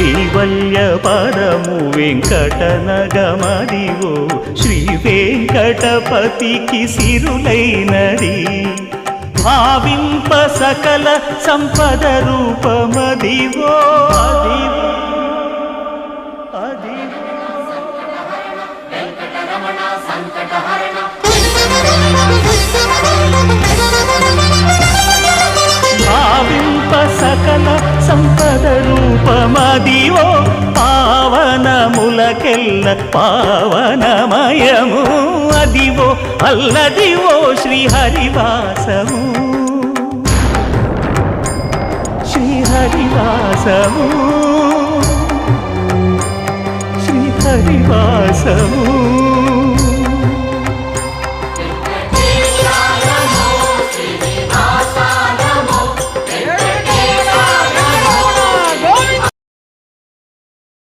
కైవల్య పదము వెంకటనగమదివో శ్రీ వెంకటపతికి సిరులైనది భావింప సకల సంపద రూపమదివో అదివో భావింప సకల సంపద రూపమదివో పావనములకెల్ల పావనమయము అదివో అల్లదివో శ్రీహరివాసము శ్రీహరివాసము శ్రీహరివాసము